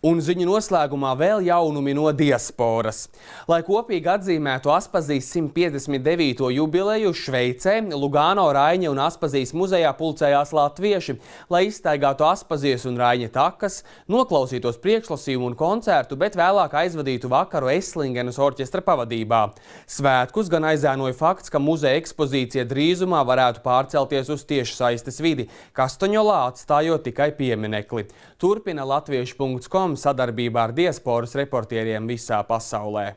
Un ziņu noslēgumā vēl jaunumi no diasporas. Lai kopīgi atzīmētu Aspazijas 159. jubileju Šveicē, Lugano, Raiņa un Aspazijas muzejā pulcējās latvieši, lai izstaigātu Aspazijas un Raiņa takas, noklausītos priekšlasījumu un koncertu, bet vēlāk aizvadītu vakaru Eslingenas orķestra pavadībā. Svētkus gan aizēnoja fakts, ka muzeja ekspozīcija drīzumā varētu pārcelties uz tiešsaistes vidi, Kastaņolā atstājot tikai pieminekli. Turpina latviešu.com sadarbībā ar diasporas reportieriem visā pasaulē.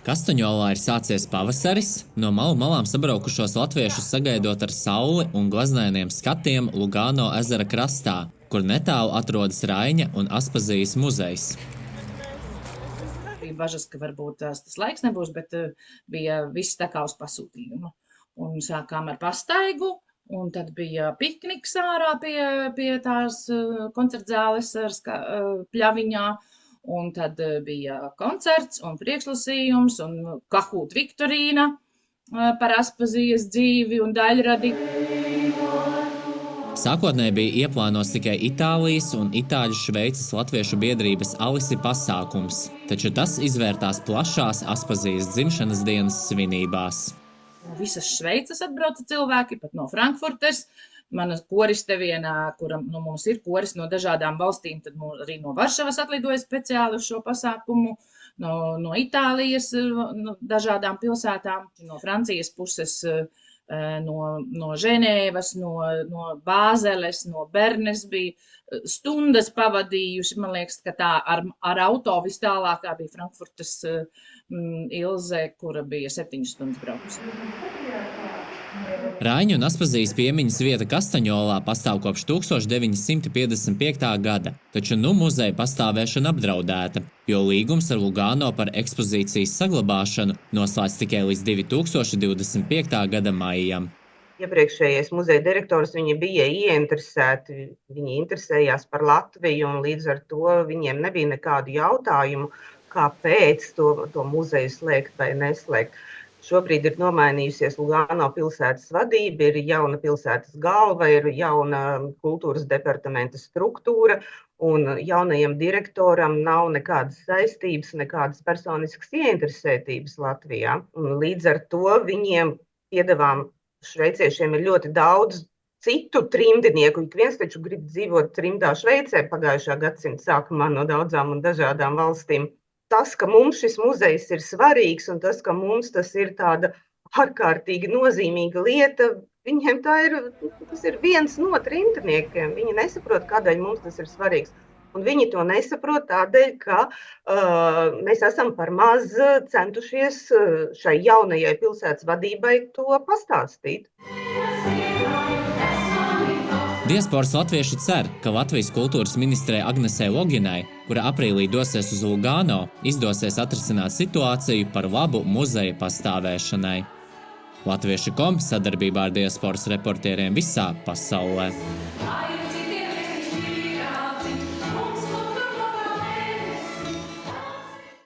Kastaņolā ir sācies pavasaris, no malu malām sabraukušos latviešus sagaidot ar sauli un glaznainiem skatiem Lugano ezera krastā, kur netālu atrodas Raiņa un Aspazijas muzejs. Bija bažas, ka varbūt tas laiks nebūs, bet bija viss tā kā uz pasūtījumu. Un sākām ar pastaigu. Un tad bija pikniks ārā pie tās koncertzāles pļaviņā, un tad bija koncerts un priekšlasījums un Kahūt Viktorīna par Aspazijas dzīvi un daļradi. Sākotnēji bija ieplānots tikai Itālijas un Itāļu Šveices latviešu biedrības Alisi pasākums, taču tas izvērtās plašās Aspazijas dzimšanas dienas svinībās. No visas Šveices atbrauca cilvēki, pat no Frankfurtes. Mana koriste viena, kura mums ir koris no dažādām valstīm, tad arī no Varšavas atlidoja speciāli uz šo pasākumu, no Itālijas, no dažādām pilsētām, no Francijas puses, no Ženēvas, no Bāzeles, no Bernes bija stundas pavadījuši. Man liekas, ka tā ar auto vis tālākā bija Frankfurtes Ilze, kura bija 7 stundas braukusi. Raiņu un Aspazijas piemiņas vieta Kastaņolā pastāv kopš 1955. gada, taču muzeja pastāvēšana apdraudēta, jo līgums ar Lugano par ekspozīcijas saglabāšanu noslēdz tikai līdz 2025. gada maijam. Iepriekšējais muzeja direktors, viņi bija ieinteresēti, viņi interesējās par Latviju, un līdz ar to viņiem nebija nekādu jautājumu, kāpēc to muzeju slēgt vai neslēgt. Šobrīd ir nomainījusies Lugano pilsētas vadība, ir jauna pilsētas galva, ir jauna kultūras departamenta struktūra, un jaunajam direktoram nav nekādas saistības, nekādas personiskas ieinteresētības Latvijā. Un līdz ar to viņiem piedāvām šveiciešiem ir ļoti daudz citu trimdinieku. Ik viens taču grib dzīvot trimdā Šveicē pagājušā gadsimta sākumā no daudzām un dažādām valstīm. Tas, ka mums šis muzejs ir svarīgs un tas, ka mums tas ir tāda ārkārtīgi nozīmīga lieta, viņiem tas ir viens no trimdiniekiem. Viņi nesaprot, kādēļ mums tas ir svarīgs. Un viņi to nesaprot tādēļ, ka mēs esam par maz centušies šai jaunajai pilsētas vadībai to pastāstīt. Diasporas latvieši cer, ka Latvijas kultūras ministrei Agnesei Loginai, kura aprīlī dosies uz Lugano, izdosies atrisināt situāciju par labu muzeja pastāvēšanai. Latviešu.com sadarbībā ar diasporas reportieriem visā pasaulē.